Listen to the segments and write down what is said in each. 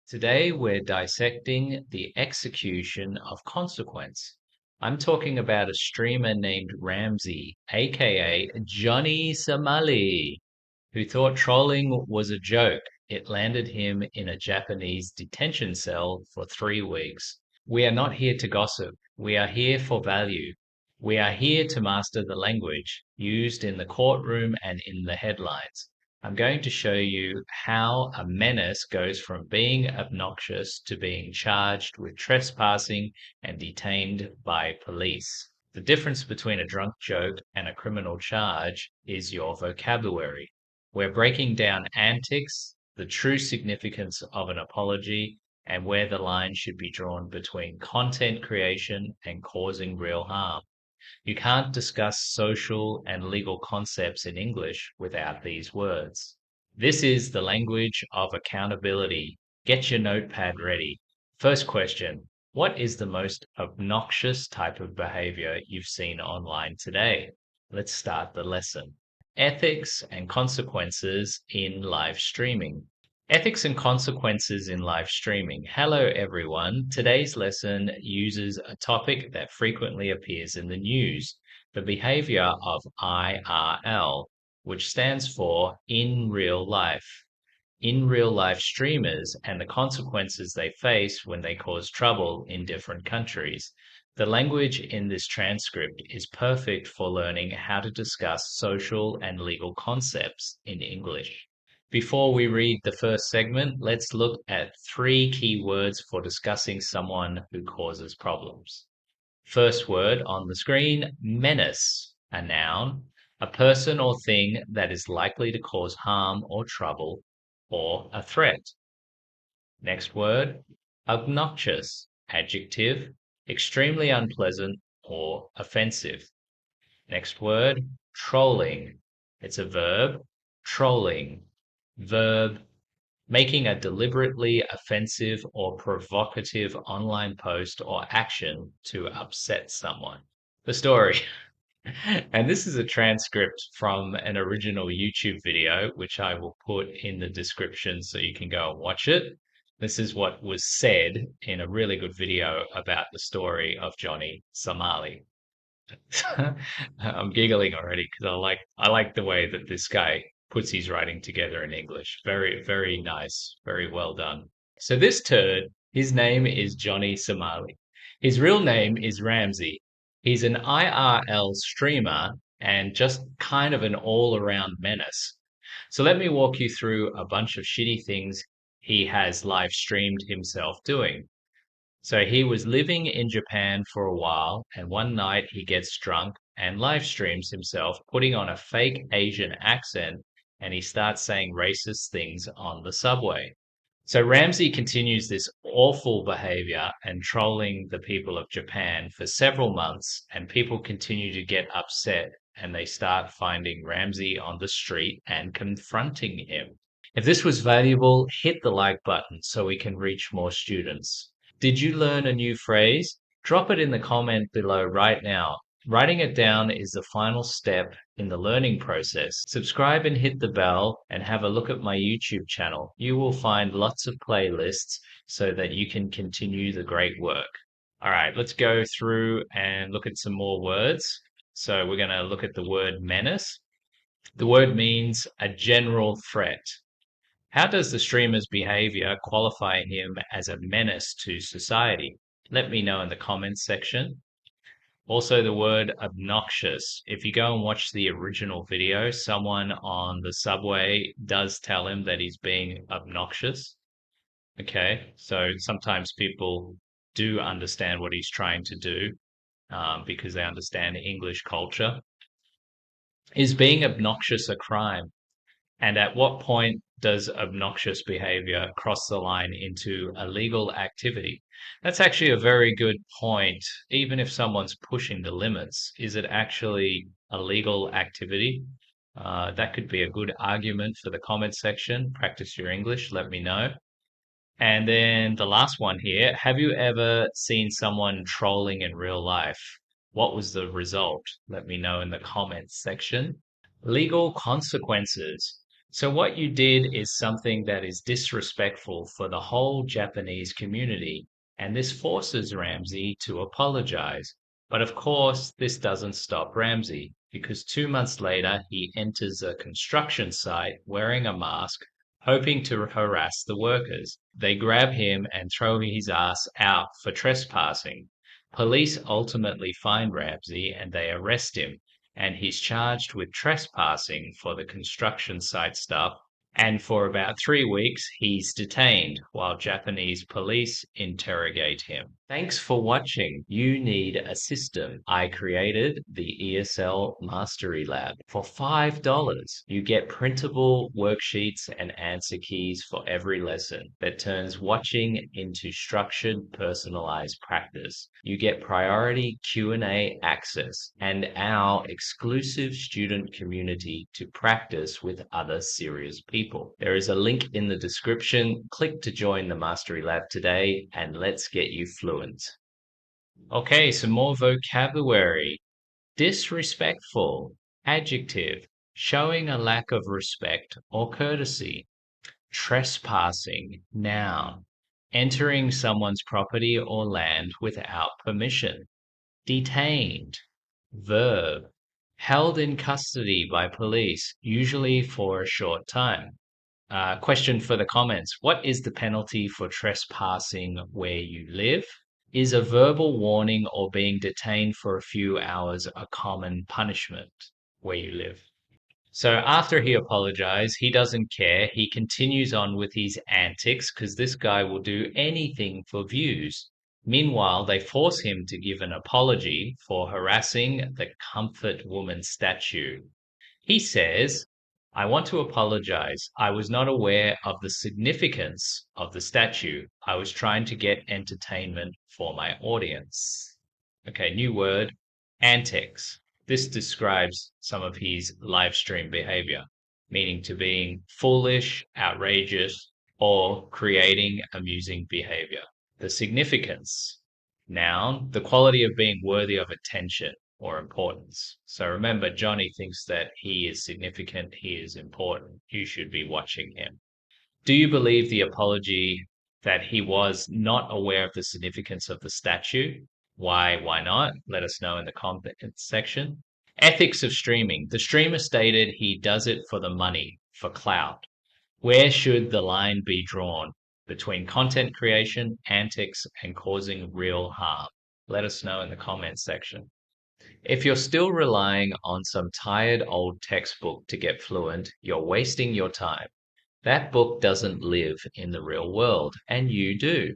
Today we're dissecting the execution of consequence. I'm talking about a streamer named Ramsay, aka Johnny Somali, who thought trolling was a joke. It landed him in a Japanese detention cell for 3 weeks. We are not here to gossip. We are here for value. We are here to master the language used in the courtroom and in the headlines. I'm going to show you how a menace goes from being obnoxious to being charged with trespassing and detained by police. The difference between a drunk joke and a criminal charge is your vocabulary. We're breaking down antics, the true significance of an apology, and where the line should be drawn between content creation and causing real harm. You can't discuss social and legal concepts in English without these words. This is the language of accountability. Get your notepad ready. First question. What is the most obnoxious type of behavior you've seen online today? Let's start the lesson. Ethics and consequences in live streaming. Ethics and consequences in live streaming. Hello, everyone. Today's lesson uses a topic that frequently appears in the news, the behavior of IRL, which stands for in real life. In real life streamers and the consequences they face when they cause trouble in different countries. The language in this transcript is perfect for learning how to discuss social and legal concepts in English. Before we read the first segment, let's look at 3 key words for discussing someone who causes problems. First word on the screen, menace, a noun, a person or thing that is likely to cause harm or trouble, or a threat. Next word, obnoxious, adjective, extremely unpleasant or offensive. Next word, trolling. It's a verb, trolling. Verb, making a deliberately offensive or provocative online post or action to upset someone. The story. And this is a transcript from an original YouTube video, which I will put in the description so you can go and watch it. This is what was said in a really good video about the story of Johnny Somali. I'm giggling already because I like the way that this guy puts his writing together in English. Very, very nice. Very well done. So this turd, his name is Johnny Somali. His real name is Ramsay. He's an IRL streamer and just kind of an all-around menace. So let me walk you through a bunch of shitty things he has live streamed himself doing. So he was living in Japan for a while, and one night he gets drunk and live streams himself putting on a fake Asian accent, and he starts saying racist things on the subway. So Ramsay continues this awful behavior and trolling the people of Japan for several months, and people continue to get upset and they start finding Ramsay on the street and confronting him. If this was valuable, hit the like button so we can reach more students. Did you learn a new phrase? Drop it in the comment below right now. Writing it down is the final step in the learning process. Subscribe and hit the bell and have a look at my YouTube channel. You will find lots of playlists so that you can continue the great work. All right, let's go through and look at some more words. So we're going to look at the word menace. The word means a general threat. How does the streamer's behavior qualify him as a menace to society? Let me know in the comments section. Also, the word obnoxious. If you go and watch the original video, someone on the subway does tell him that he's being obnoxious. Okay, so sometimes people do understand what he's trying to do because they understand English culture. Is being obnoxious a crime? And at what point does obnoxious behavior cross the line into a legal activity? That's actually a very good point. Even if someone's pushing the limits, is it actually a legal activity? That could be a good argument for the comment section. Practice your English, let me know. And then the last one here, have you ever seen someone trolling in real life? What was the result? Let me know in the comments section. Legal consequences. So what you did is something that is disrespectful for the whole Japanese community, and this forces Ramsay to apologize. But of course, this doesn't stop Ramsay, because 2 months later, he enters a construction site wearing a mask, hoping to harass the workers. They grab him and throw his ass out for trespassing. Police ultimately find Ramsay and they arrest him, and he's charged with trespassing for the construction site stuff. And for about 3 weeks, he's detained while Japanese police interrogate him. Thanks for watching. You need a system. I created the ESL Mastery Lab. For $5, you get printable worksheets and answer keys for every lesson that turns watching into structured, personalized practice. You get priority Q&A access and our exclusive student community to practice with other serious people. There is a link in the description. Click to join the Mastery Lab today and let's get you fluent. Okay, some more vocabulary. Disrespectful, adjective, showing a lack of respect or courtesy. Trespassing, noun, entering someone's property or land without permission. Detained, verb, held in custody by police, usually for a short time. Question for the comments. What is the penalty for trespassing where you live? Is a verbal warning or being detained for a few hours a common punishment where you live? So after he apologized, he doesn't care. He continues on with his antics because this guy will do anything for views. Meanwhile, they force him to give an apology for harassing the comfort woman statue. He says, I want to apologize. I was not aware of the significance of the statue. I was trying to get entertainment for my audience. Okay, new word, antics. This describes some of his live stream behavior, meaning to being foolish, outrageous, or creating amusing behavior. The significance, noun, the quality of being worthy of attention or importance. So remember, Johnny thinks that he is significant, he is important. You should be watching him. Do you believe the apology that he was not aware of the significance of the statue? Why not? Let us know in the comment section. Ethics of streaming. The streamer stated he does it for the money, for clout. Where should the line be drawn between content creation, antics, and causing real harm? Let us know in the comments section. If you're still relying on some tired old textbook to get fluent, you're wasting your time. That book doesn't live in the real world, and you do.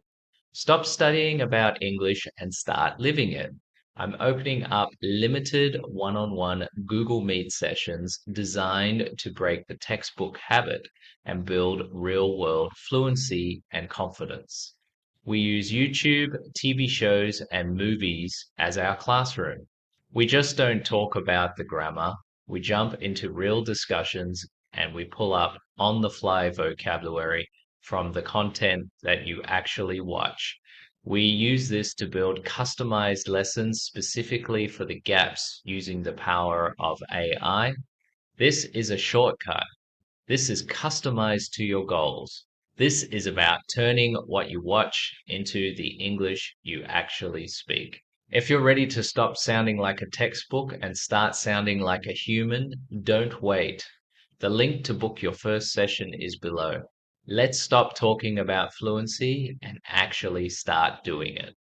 Stop studying about English and start living it. I'm opening up limited one-on-one Google Meet sessions designed to break the textbook habit and build real-world fluency and confidence. We use YouTube, TV shows, and movies as our classroom. We just don't talk about the grammar. We jump into real discussions and we pull up on the fly vocabulary from the content that you actually watch. We use this to build customized lessons specifically for the gaps using the power of AI. This is a shortcut. This is customized to your goals. This is about turning what you watch into the English you actually speak. If you're ready to stop sounding like a textbook and start sounding like a human, don't wait. The link to book your first session is below. Let's stop talking about fluency and actually start doing it.